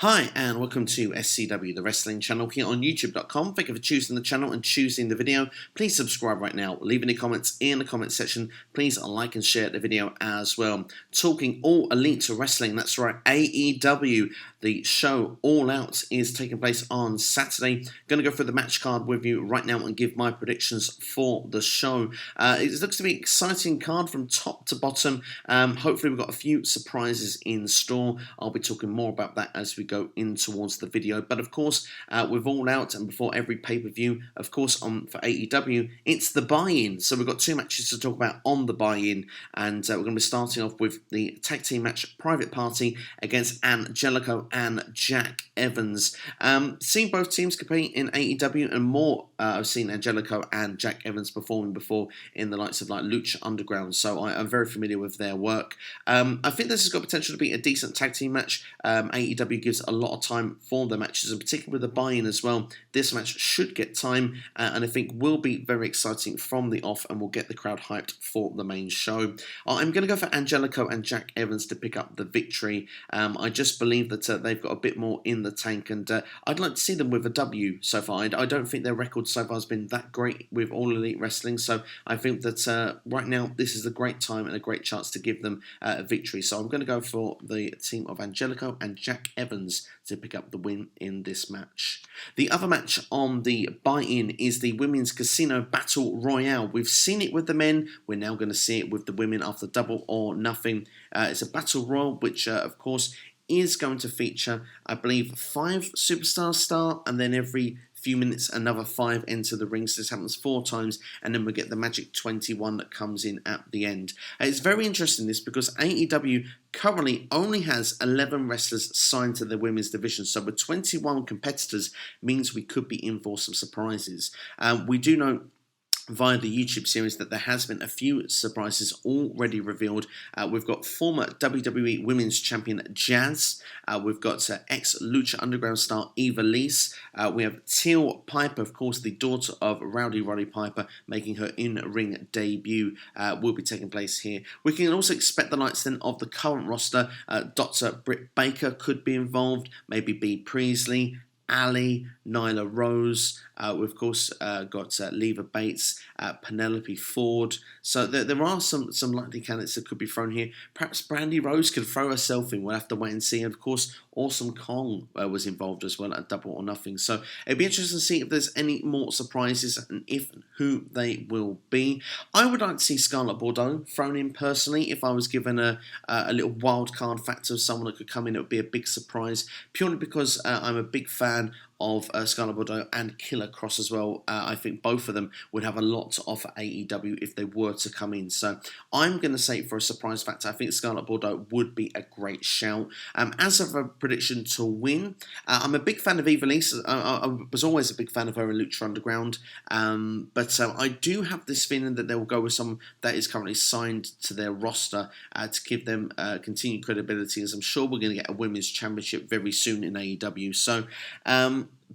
Hi and welcome to SCW, the wrestling channel here on YouTube.com. Thank you for choosing the channel and choosing the video. Please subscribe right now. Leave any comments in the comment section. Please like and share the video as well. Talking All Elite Wrestling, that's right, AEW. The show All Out is taking place on Saturday. Going to go through the match card with you right now and give my predictions for the show. It looks to be an exciting card from top to bottom. Hopefully we've got a few surprises in store. I'll be talking more about that as we go in towards the video. But of course, with All Out and before every pay-per-view, of course, for AEW, it's the buy-in. So we've got two matches to talk about on the buy-in. And we're going to be starting off with the tag team match, Private Party, against Angelico and Jack Evans. Seen both teams compete in AEW and more. I've seen Angelico and Jack Evans performing before in the likes of like Lucha Underground, so I'm very familiar with their work. I think this has got potential to be a decent tag team match. AEW gives a lot of time for the matches, and particularly with the buy-in as well. This match should get time, and I think will be very exciting from the off, and will get the crowd hyped for the main show. I'm going to go for Angelico and Jack Evans to pick up the victory. I just believe that they've got a bit more in the tank, and I'd like to see them with a W so far. I don't think their record so far has been that great with All Elite Wrestling, so I think that right now this is a great time and a great chance to give them a victory. So I'm going to go for the team of Angelico and Jack Evans to pick up the win in this match. The other match on the buy-in is the Women's Casino Battle Royale. We've seen it with the men, we're now going to see it with the women after Double or Nothing. It's a Battle Royal, which of course is going to feature, I believe, 5 superstars start, and then every few minutes another 5 enter the ring. So this happens 4 times, and then we get the magic 21 that comes in at the end. It's very interesting this because AEW currently only has 11 wrestlers signed to the women's division, so with 21 competitors means we could be in for some surprises. We do know via the YouTube series that there has been a few surprises already revealed. We've got former WWE Women's Champion Jazz. We've got ex-Lucha Underground star Eva Lise. We have Teal Piper, of course, the daughter of Rowdy Roddy Piper, making her in-ring debut. Will be taking place here. We can also expect the likes then of the current roster. Dr. Britt Baker could be involved, maybe Bea Priestley, Ali, Nyla Rose. We've of course got Leva Bates, Penelope Ford. So there are some likely candidates that could be thrown here. Perhaps Brandy Rose could throw herself in. We'll have to wait and see. And of course, Awesome Kong was involved as well at Double or Nothing. So it'd be interesting to see if there's any more surprises and if and who they will be. I would like to see Scarlett Bordeaux thrown in personally. If I was given a little wild card factor of someone that could come in, it would be a big surprise. Purely because I'm a big fan of Scarlett Bordeaux and Killer Cross as well. I think both of them would have a lot to offer AEW if they were to come in. So I'm going to say for a surprise factor, I think Scarlett Bordeaux would be a great shout. As of a prediction to win, I'm a big fan of Eva Lise. I was always a big fan of her in Lucha Underground. But I do have this feeling that they will go with someone that is currently signed to their roster to give them continued credibility, as I'm sure we're going to get a Women's Championship very soon in AEW. So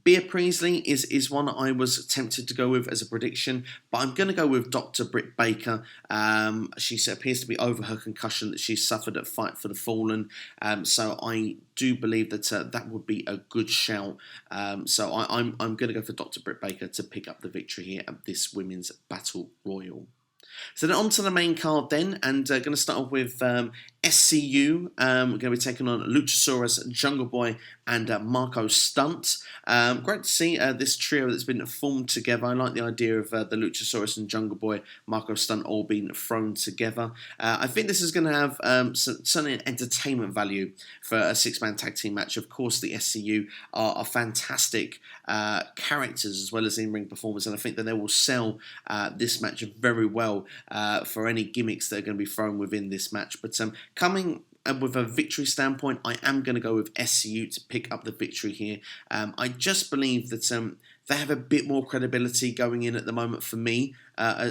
Bea Priestley is one I was tempted to go with as a prediction, but I'm going to go with Dr. Britt Baker. She appears to be over her concussion that she suffered at Fight for the Fallen, so I do believe that that would be a good shout. So I'm going to go for Dr. Britt Baker to pick up the victory here at this Women's Battle Royal. So then on to the main card then, and going to start off with SCU. We're going to be taking on Luchasaurus, Jungle Boy, and Marco Stunt. Great to see this trio that's been formed together. I like the idea of the Luchasaurus and Jungle Boy, Marco Stunt all being thrown together. I think this is going to have certainly an entertainment value for a 6-man tag team match. Of course, the SCU are fantastic characters as well as in-ring performers, and I think that they will sell this match very well for any gimmicks that are going to be thrown within this match. But coming with a victory standpoint, I am going to go with SCU to pick up the victory here. I just believe that they have a bit more credibility going in at the moment for me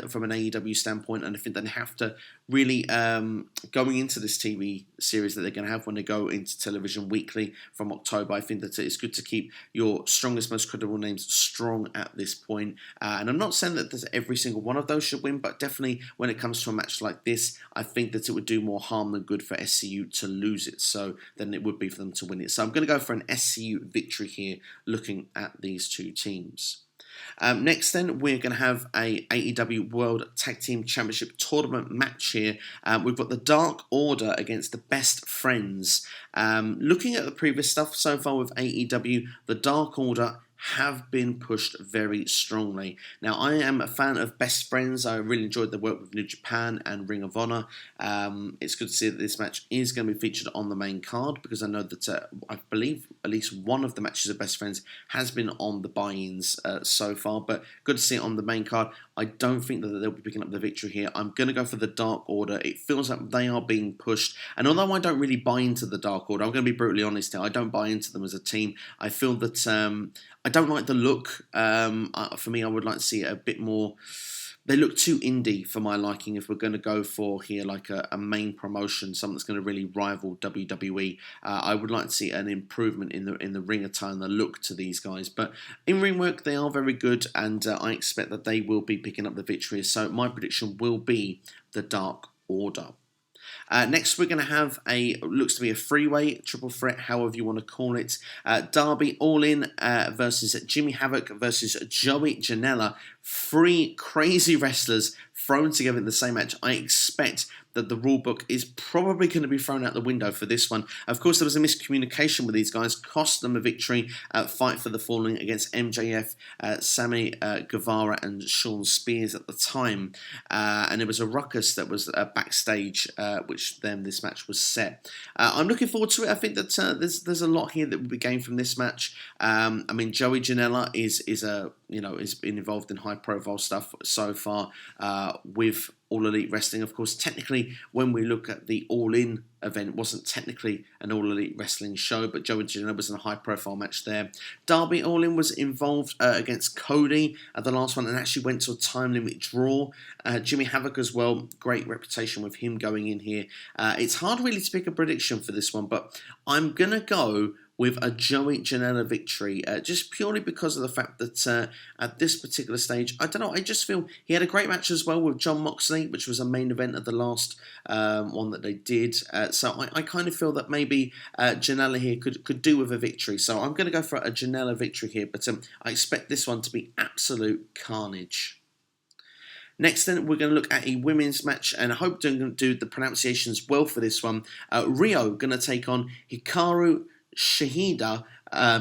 from an AEW standpoint, and I think they have to really, going into this TV series that they're going to have when they go into television weekly from October, I think that it's good to keep your strongest, most credible names strong at this point. And I'm not saying that every single one of those should win, but definitely when it comes to a match like this, I think that it would do more harm than good for SCU to lose it, so than it would be for them to win it. So I'm going to go for an SCU victory here, looking at these two teams. Next then, we're going to have a AEW World Tag Team Championship tournament match here. We've got the Dark Order against the Best Friends. Looking at the previous stuff so far with AEW, the Dark Order have been pushed very strongly. Now, I am a fan of Best Friends. I really enjoyed the work with New Japan and Ring of Honor. It's good to see that this match is going to be featured on the main card, because I know that I believe at least one of the matches of Best Friends has been on the buy-ins so far, but good to see it on the main card. I don't think that they'll be picking up the victory here. I'm going to go for the Dark Order. It feels like they are being pushed, and although I don't really buy into the Dark Order, I'm going to be brutally honest here, I don't buy into them as a team. I feel that I don't like the look. For me, I would like to see it a bit more. They look too indie for my liking. If we're going to go for here like a main promotion, something that's going to really rival WWE, I would like to see an improvement in the ring attire and the look to these guys. But in ring work, they are very good, and I expect that they will be picking up the victory. So my prediction will be the Dark Order. Next, we're going to have looks to be a freeway, triple threat, however you want to call it. Darby Allin versus Jimmy Havoc versus Joey Janela. Three crazy wrestlers thrown together in the same match. I expect that the rule book is probably going to be thrown out the window for this one. Of course, there was a miscommunication with these guys, cost them a victory. Fight for the Falling against MJF, Sammy Guevara and Shawn Spears at the time. And there was a ruckus that was backstage, which then this match was set. I'm looking forward to it. I think that there's a lot here that will be gained from this match. I mean, Joey Janela is been involved in high profile stuff so far with All Elite Wrestling. Of course, technically, when we look at the All In event, it wasn't technically an All Elite Wrestling show, but Joey Janela was in a high profile match there. Darby Allin was involved against Cody at the last one and actually went to a time limit draw. Jimmy Havoc as well, great reputation with him going in here. It's hard really to pick a prediction for this one, but I'm going to go with a Joey Janela victory, just purely because of the fact that at this particular stage, I don't know, I just feel he had a great match as well with Jon Moxley, which was a main event of the last one that they did. So I kind of feel that maybe Janela here could do with a victory. So I'm going to go for a Janela victory here, but I expect this one to be absolute carnage. Next then, we're going to look at a women's match, and I hope I'm going to do the pronunciations well for this one. Riho going to take on Hikaru Shida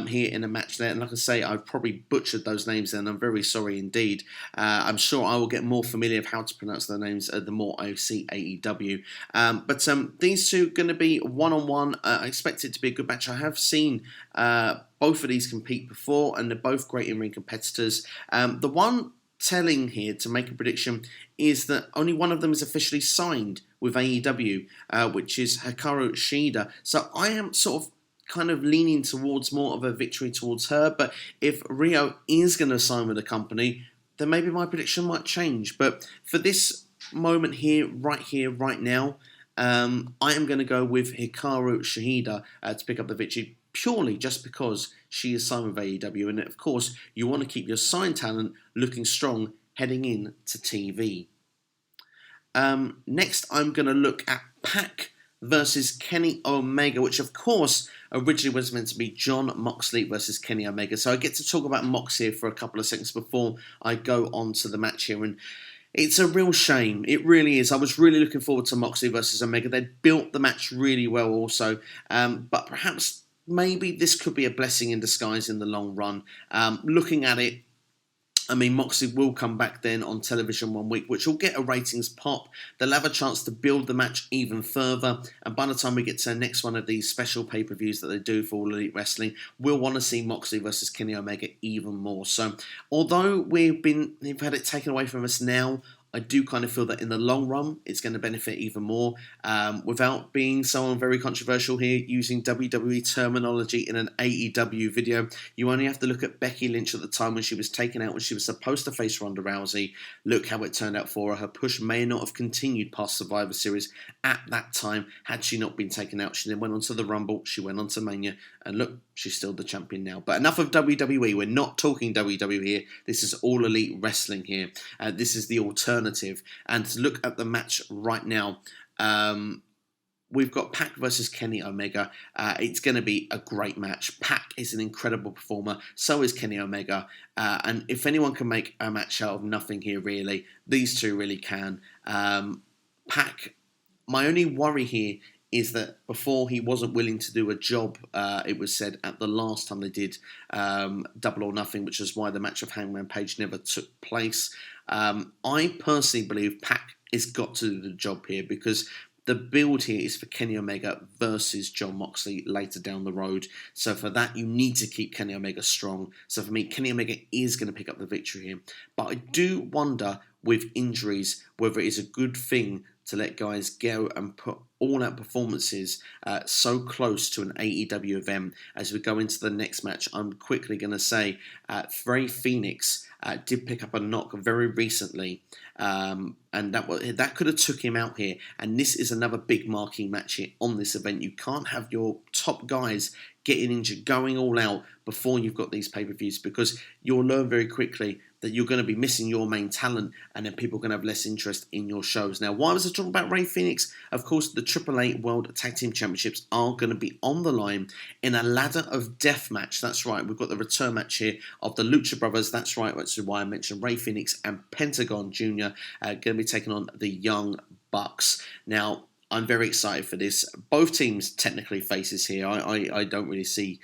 here in a match there, and like I say, I've probably butchered those names and I'm very sorry indeed. I'm sure I will get more familiar of how to pronounce their names the more I see AEW. But these two are going to be one-on-one. I expect it to be a good match. I have seen both of these compete before, and they're both great in-ring competitors. The one telling here to make a prediction is that only one of them is officially signed with AEW, which is Hikaru Shida. So I am sort of kind of leaning towards more of a victory towards her, but if Riho is going to sign with the company, then maybe my prediction might change. But for this moment here, right now, I am going to go with Hikaru Shida to pick up the victory, purely just because she is signed with AEW, and of course you want to keep your signed talent looking strong heading in to TV. Next, I'm going to look at Pac versus Kenny Omega, which of course originally was meant to be Jon Moxley versus Kenny Omega. So I get to talk about Mox here for a couple of seconds before I go on to the match here. And it's a real shame. It really is. I was really looking forward to Moxley versus Omega. They built the match really well also. But perhaps maybe this could be a blessing in disguise in the long run. Looking at it, I mean, Moxley will come back then on television one week, which will get a ratings pop. They'll have a chance to build the match even further. And by the time we get to the next one of these special pay-per-views that they do for All Elite Wrestling, we'll want to see Moxley versus Kenny Omega even more. So, although we've had it taken away from us now, I do kind of feel that in the long run, it's going to benefit even more. Without being someone very controversial here, using WWE terminology in an AEW video, you only have to look at Becky Lynch at the time when she was taken out, when she was supposed to face Ronda Rousey. Look how it turned out for her. Her push may not have continued past Survivor Series at that time had she not been taken out. She then went on to the Rumble, she went on to Mania, and look, she's still the champion now. But enough of WWE. We're not talking WWE here. This is All Elite Wrestling here. This is the alternative. And to look at the match right now, we've got Pac versus Kenny Omega. It's going to be a great match. Pac is an incredible performer. So is Kenny Omega. And if anyone can make a match out of nothing here, really, these two really can. Pac, my only worry here is that before he wasn't willing to do a job, it was said at the last time they did Double or Nothing, which is why the match of Hangman Page never took place. I personally believe Pac has got to do the job here because the build here is for Kenny Omega versus Jon Moxley later down the road. So for that, you need to keep Kenny Omega strong. So for me, Kenny Omega is going to pick up the victory here. But I do wonder with injuries whether it is a good thing to let guys go and put all-out performances so close to an AEW event. As we go into the next match, I'm quickly going to say Rey Fenix did pick up a knock very recently, and that could have took him out here. And this is another big marquee match here on this event. You can't have your top guys getting injured, going all out before you've got these pay-per-views, because you'll learn very quickly that you're going to be missing your main talent, and then people are going to have less interest in your shows. Now, why was I talking about Rey Fenix? Of course, the AAA World Tag Team Championships are going to be on the line in a ladder of death match. That's right, we've got the return match here of the Lucha Brothers. That's right, which is why I mentioned Rey Fenix and Pentagon Jr. Going to be taking on the Young Bucks. Now, I'm very excited for this. Both teams technically faces here. I don't really see...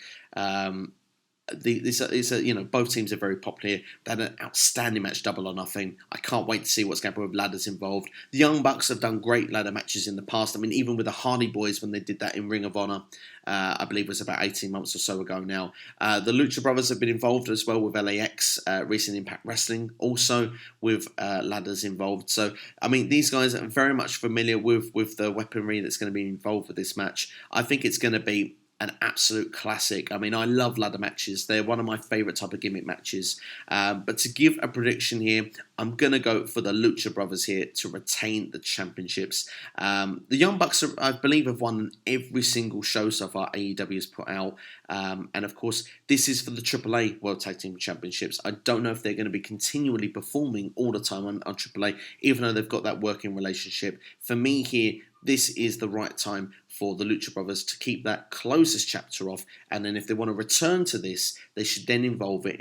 both teams are very popular here. They had an outstanding match, Double or Nothing. I can't wait to see what's going to happen with ladders involved. The Young Bucks have done great ladder matches in the past. I mean, even with the Hardy Boys when they did that in Ring of Honor, I believe it was about 18 months or so ago now. The Lucha Brothers have been involved as well with LAX, Recent Impact Wrestling, also with ladders involved. So, I mean, these guys are very much familiar with the weaponry that's going to be involved with this match. I think it's going to be an absolute classic. I mean, I love ladder matches. They're one of my favourite type of gimmick matches. But to give a prediction here, I'm going to go for the Lucha Brothers here to retain the championships. The Young Bucks, I believe, have won every single show so far AEW has put out. And of course, this is for the AAA World Tag Team Championships. I don't know if they're going to be continually performing all the time on AAA, even though they've got that working relationship. For me here, this is the right time for the Lucha Brothers to keep that closest chapter off, and then if they want to return to this, they should then involving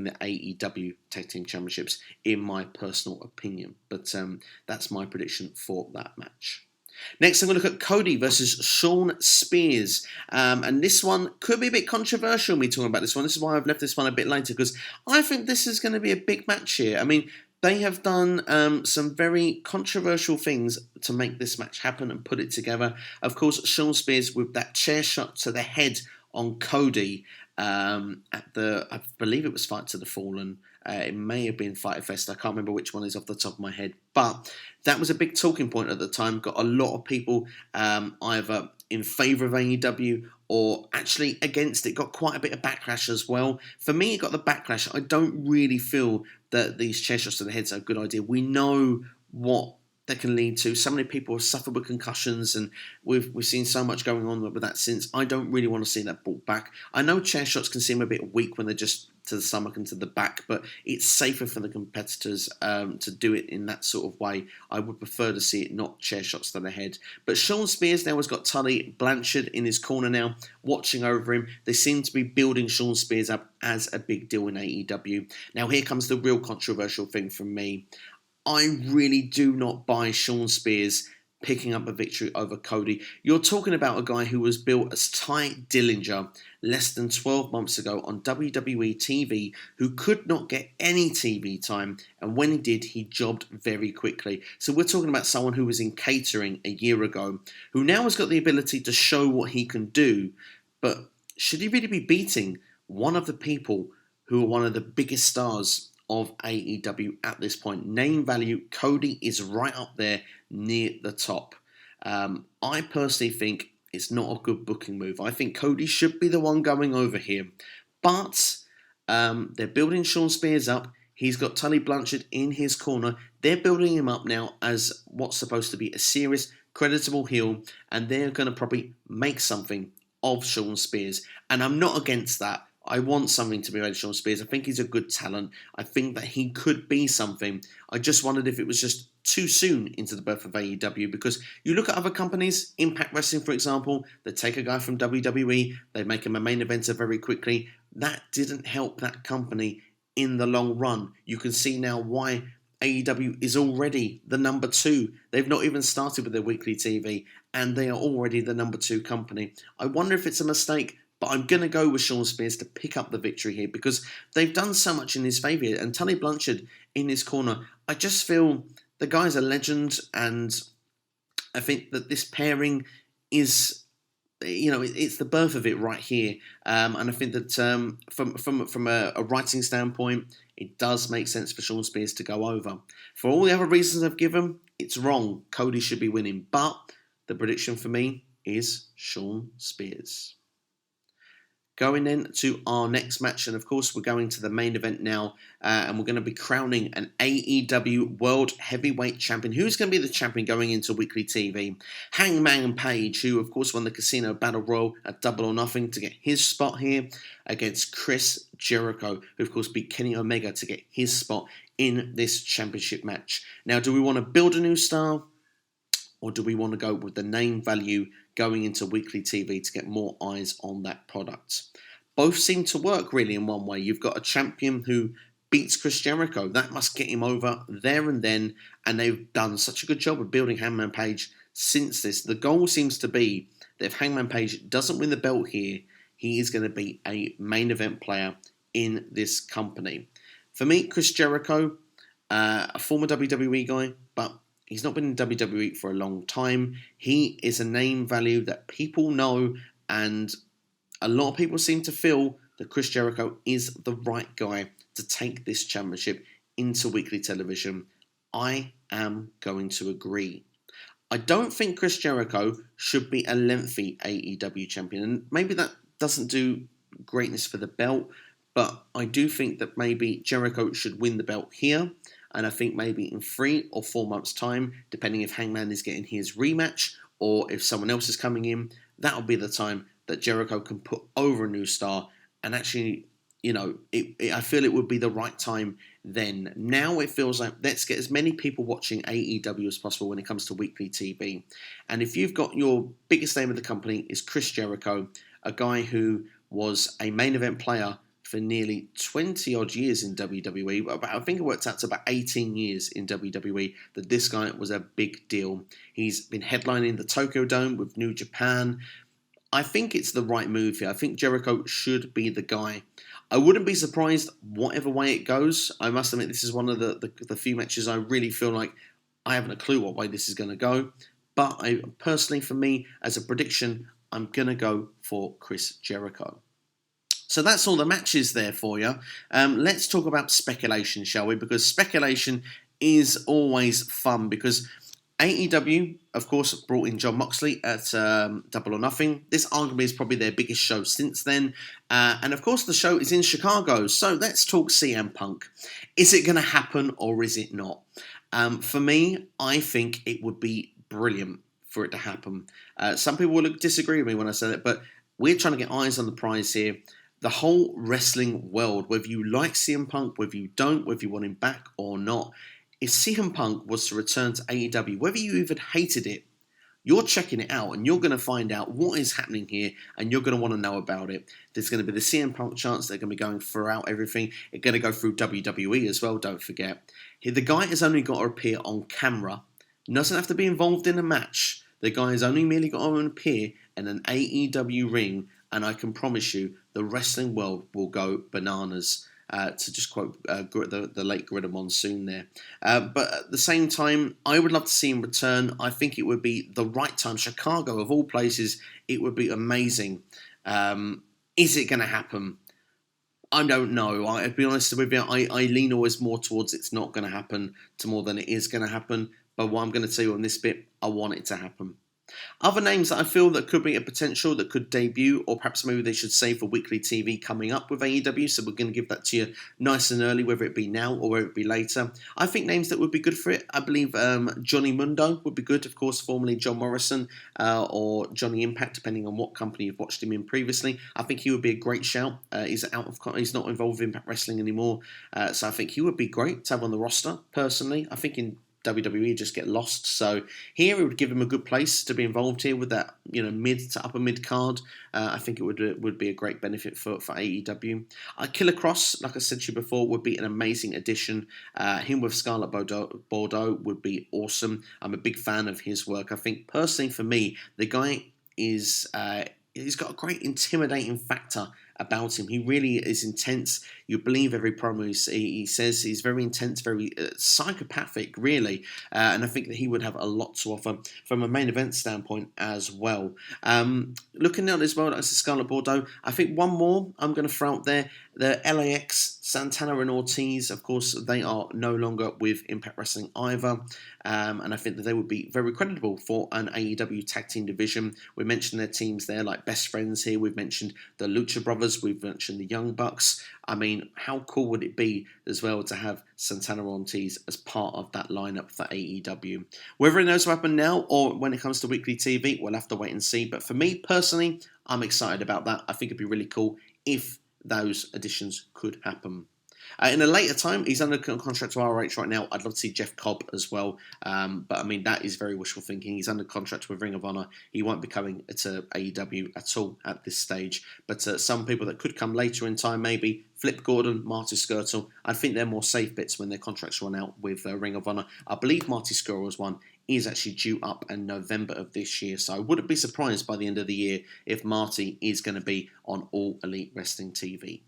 the AEW Tag Team Championships, in my personal opinion. But that's my prediction for that match. Next, I'm going to look at Cody versus Shawn Spears. And this one could be a bit controversial, me talking about this one. This is why I've left this one a bit later, because I think this is going to be a big match here. I mean, they have done some very controversial things to make this match happen and put it together. Of course, Shawn Spears with that chair shot to the head on Cody at the, I believe it was Fight to the Fallen. It may have been Fighter Fest. I can't remember which one is off the top of my head. But that was a big talking point at the time. Got a lot of people either in favour of AEW or actually against it. Got quite a bit of backlash as well. For me, it got the backlash. I don't really feel that these chair shots to the heads are a good idea. We know what that can lead to. So many people have suffered with concussions, and we've seen so much going on with that since. I don't really want to see that brought back. I know chair shots can seem a bit weak when they're just to the stomach and to the back, but it's safer for the competitors to do it in that sort of way. I would prefer to see it not chair shots to the head. But Shawn Spears now has got Tully Blanchard in his corner now, watching over him. They seem to be building Shawn Spears up as a big deal in AEW. Now here comes the real controversial thing from me. I really do not buy Shawn Spears picking up a victory over Cody. You're talking about a guy who was built as Ty Dillinger less than 12 months ago on WWE TV, who could not get any TV time, and when he did, he jobbed very quickly. So we're talking about someone who was in catering a year ago, who now has got the ability to show what he can do, but should he really be beating one of the people who are one of the biggest stars of AEW at this point. Name value, Cody is right up there near the top. I personally think it's not a good booking move. I think Cody should be the one going over here. But they're building Shawn Spears up. He's got Tully Blanchard in his corner. They're building him up now as what's supposed to be a serious, creditable heel. And they're going to probably make something of Shawn Spears. And I'm not against that. I want something to be made of Shawn Spears. I think he's a good talent. I think that he could be something. I just wondered if it was just too soon into the birth of AEW, because you look at other companies, Impact Wrestling, for example, they take a guy from WWE, they make him a main eventer very quickly. That didn't help that company in the long run. You can see now why AEW is already the number 2. They've not even started with their weekly TV, and they are already the number 2 company. I wonder if it's a mistake, but I'm going to go with Shawn Spears to pick up the victory here, because they've done so much in his favour. And Tully Blanchard in his corner, I just feel the guy's a legend, and I think that this pairing is, it's the birth of it right here. And I think that from a writing standpoint, it does make sense for Shawn Spears to go over. For all the other reasons I've given, it's wrong. Cody should be winning. But the prediction for me is Shawn Spears. Going then to our next match, and of course we're going to the main event now, and we're going to be crowning an AEW World Heavyweight Champion. Who's going to be the champion going into weekly TV? Hangman Page, who of course won the Casino Battle Royal at Double or Nothing to get his spot here, against Chris Jericho, who of course beat Kenny Omega to get his spot in this championship match. Now, do we want to build a new star, or do we want to go with the name value going into weekly TV to get more eyes on that product? Both seem to work really in one way. You've got a champion who beats Chris Jericho. That must get him over there and then, and they've done such a good job of building Hangman Page since this. The goal seems to be that if Hangman Page doesn't win the belt here, he is going to be a main event player in this company. For me, Chris Jericho, a former WWE guy, but he's not been in WWE for a long time. He is a name value that people know, and a lot of people seem to feel that Chris Jericho is the right guy to take this championship into weekly television. I am going to agree. I don't think Chris Jericho should be a lengthy AEW champion, and maybe that doesn't do greatness for the belt, but I do think that maybe Jericho should win the belt here. And I think maybe in 3 or 4 months' time, depending if Hangman is getting his rematch or if someone else is coming in, that'll be the time that Jericho can put over a new star. And actually, I feel it would be the right time then. Now it feels like let's get as many people watching AEW as possible when it comes to weekly TV. And if you've got your biggest name of the company is Chris Jericho, a guy who was a main event player for nearly 20 odd years in WWE, but I think it worked out to about 18 years in WWE, that this guy was a big deal. He's been headlining the Tokyo Dome with New Japan. I think it's the right move here. I think Jericho should be the guy. I wouldn't be surprised whatever way it goes. I must admit, this is one of the few matches I really feel like I haven't a clue what way this is going to go. But personally, for me, as a prediction, I'm going to go for Chris Jericho. So that's all the matches there for you. Let's talk about speculation, shall we? Because speculation is always fun, because AEW, of course, brought in Jon Moxley at Double or Nothing. This arguably is probably their biggest show since then. And of course, the show is in Chicago. So let's talk CM Punk. Is it going to happen or is it not? For me, I think it would be brilliant for it to happen. Some people will disagree with me when I say that, but we're trying to get eyes on the prize here. The whole wrestling world, whether you like CM Punk, whether you don't, whether you want him back or not, if CM Punk was to return to AEW, whether you even hated it, you're checking it out and you're going to find out what is happening here and you're going to want to know about it. There's going to be the CM Punk chants. They're going to be going throughout everything. It's going to go through WWE as well, don't forget. The guy has only got to appear on camera. He doesn't have to be involved in a match. The guy has only merely got to appear in an AEW ring, and I can promise you the wrestling world will go bananas. To just quote the late Greta Monsoon there. But at the same time, I would love to see him return. I think it would be the right time. Chicago, of all places, it would be amazing. Is it going to happen? I don't know. I'll be honest with you. I lean always more towards it's not going to happen to more than it is going to happen. But what I'm going to tell you on this bit, I want it to happen. Other names that I feel that could be a potential that could debut, or perhaps maybe they should save for weekly TV coming up with AEW, so we're going to give that to you nice and early, whether it be now or whether it be later. I think names that would be good for it, I believe Johnny Mundo would be good, of course, formerly John Morrison, or Johnny Impact, depending on what company you've watched him in previously. I think he would be a great shout. He's not involved with Impact Wrestling anymore, so I think he would be great to have on the roster, personally. I think in WWE just get lost. So here it would give him a good place to be involved here with that, mid to upper mid card. I think it would be a great benefit for AEW. Killer Cross, like I said to you before, would be an amazing addition. Him with Scarlett Bordeaux would be awesome. I'm a big fan of his work. I think personally for me, the guy is he's got a great intimidating factor about him. He really is intense. You believe every promo he says. He's very intense, very psychopathic, really. And I think that he would have a lot to offer from a main event standpoint as well. Looking at as well as the Scarlett Bordeaux, I think one more I'm going to throw out there. The LAX, Santana and Ortiz, of course, they are no longer with Impact Wrestling either. And I think that they would be very creditable for an AEW tag team division. We mentioned their teams there, like Best Friends here. We've mentioned the Lucha Brothers. We've mentioned the Young Bucks. I mean, how cool would it be as well to have Santana and Ortiz as part of that lineup for AEW? Whether it knows what happened now or when it comes to weekly TV, we'll have to wait and see. But for me, personally, I'm excited about that. I think it'd be really cool if those additions could happen. In a later time, he's under contract to ROH right now. I'd love to see Jeff Cobb as well. But I mean, that is very wishful thinking. He's under contract with Ring of Honor. He won't be coming to AEW at all at this stage. But some people that could come later in time, maybe Flip Gordon, Marty Skirtle. I think they're more safe bits when their contracts run out with Ring of Honor. I believe Marty Skirtle's one is actually due up in November of this year. So I wouldn't be surprised by the end of the year if Marty is going to be on All Elite Wrestling TV.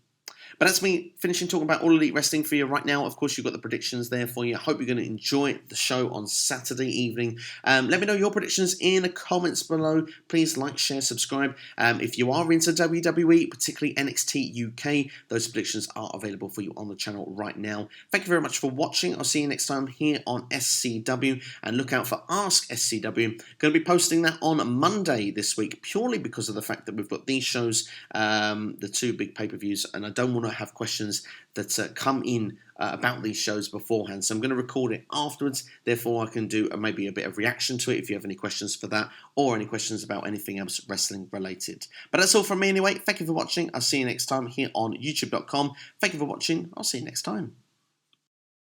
But that's me finishing talking about All Elite Wrestling for you right now. Of course, you've got the predictions there for you. I hope you're going to enjoy the show on Saturday evening. Let me know your predictions in the comments below. Please like, share, subscribe. If you are into WWE, particularly NXT UK, those predictions are available for you on the channel right now. Thank you very much for watching. I'll see you next time here on SCW. And look out for Ask SCW. Going to be posting that on Monday this week, purely because of the fact that we've got these shows, the two big pay-per-views, and I don't want to have questions that come in about these shows beforehand. So I'm going to record it afterwards. Therefore, I can do maybe a bit of reaction to it if you have any questions for that or any questions about anything else wrestling related. But that's all from me anyway. Thank you for watching. I'll see you next time here on youtube.com. Thank you for watching. I'll see you next time.